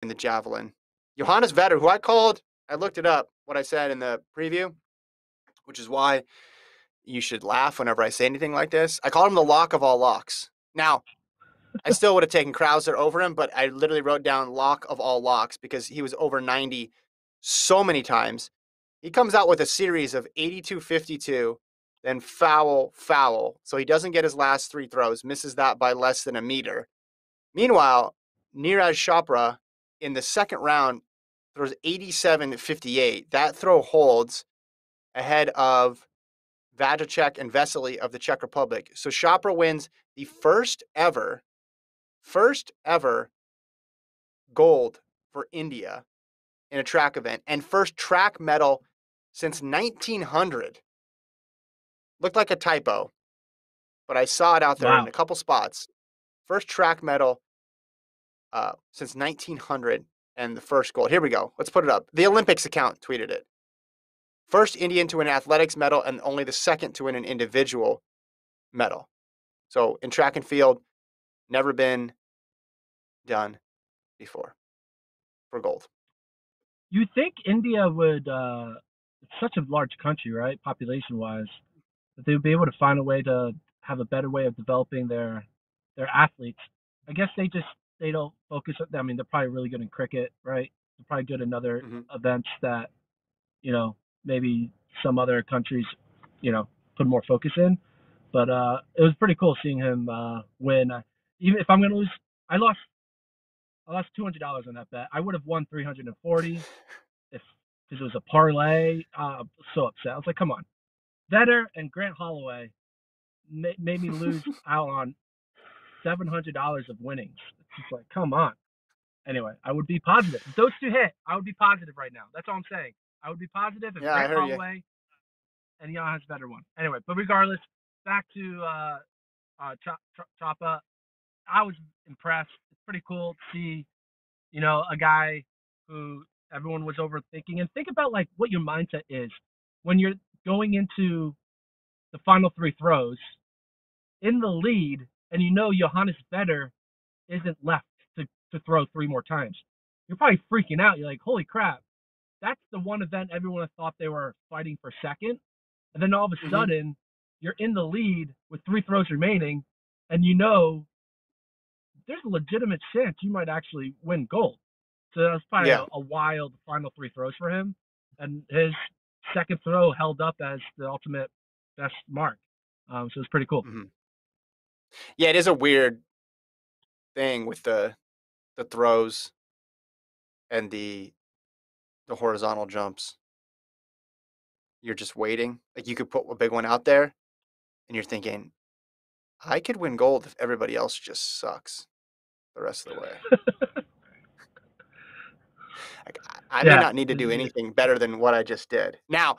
in the javelin. Johannes Vetter, who I looked it up, what I said in the preview, which is why you should laugh whenever I say anything like this. I called him the lock of all locks. Now, I still would have taken Krauser over him, but I literally wrote down lock of all locks because he was over 90 so many times. He comes out with a series of 82-52, then foul, foul. So he doesn't get his last three throws, misses that by less than a meter. Meanwhile, Neeraj Chopra in the second round throws 87-58. That throw holds ahead of Vacek and Vesely of the Czech Republic. So Chopra wins the first ever gold for India in a track event and first track medal since 1900. Looked like a typo, but I saw it out there in Wow. a couple spots. First track medal since 1900 and the first gold. Here we go. Let's put it up. The Olympics account tweeted it. First Indian to win an athletics medal and only the second to win an individual medal. So in track and field, never been done before for gold. You think India would, it's such a large country, right, population wise, that they would be able to find a way to have a better way of developing their athletes. I guess they don't focus on, I mean, they're probably really good in cricket, right? They're probably good in other Mm-hmm. events that, maybe some other countries, put more focus in. But it was pretty cool seeing him win. Even if I'm gonna lose, I lost $200 on that bet. I would have won 340 if because it was a parlay. So upset. I was like, come on, Vetter and Grant Holloway made me lose out on $700 of winnings. It's just like, come on. Anyway, I would be positive. If those two hit, I would be positive right now. That's all I'm saying. I would be positive if Yeah, I Grant heard you. Holloway and Johannes Vetter won. Anyway, but regardless, back to Choppa. I was impressed. It's pretty cool to see, a guy who everyone was overthinking. And think about like what your mindset is when you're going into the final three throws in the lead, and Johannes Vetter isn't left to throw three more times. You're probably freaking out. You're like, holy crap, that's the one event everyone thought they were fighting for second. And then all of a Mm-hmm. sudden, you're in the lead with three throws remaining, and there's a legitimate chance you might actually win gold. So that was probably Yeah. a wild final three throws for him. And his second throw held up as the ultimate best mark. So it's pretty cool. Mm-hmm. Yeah, it is a weird thing with the throws and the horizontal jumps. You're just waiting. Like you could put a big one out there and you're thinking, I could win gold if everybody else just sucks the rest of the way. Like I may Yeah. not need to do anything better than what I just did. Now,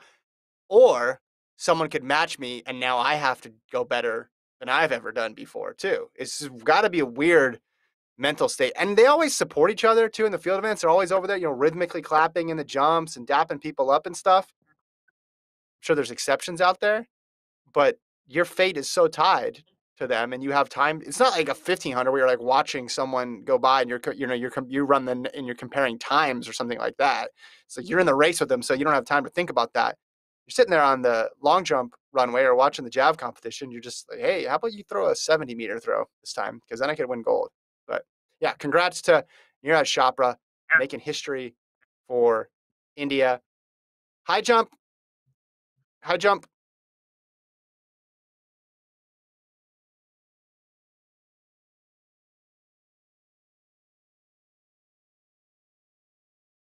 or someone could match me and now I have to go better than I've ever done before too. It's got to be a weird mental state. And they always support each other too in the field events. They're always over there, rhythmically clapping in the jumps and dapping people up and stuff. I'm sure there's exceptions out there, but your fate is so tied to them and you have time. It's not like a 1500 where you're like watching someone go by and you run and you're comparing times or something like that. It's like you're in the race with them. So you don't have time to think about that. You're sitting there on the long jump runway or watching the jav competition. You're just like, hey, how about you throw a 70-meter throw this time? Because then I could win gold. But yeah, congrats to Neeraj Chopra making history for India. High jump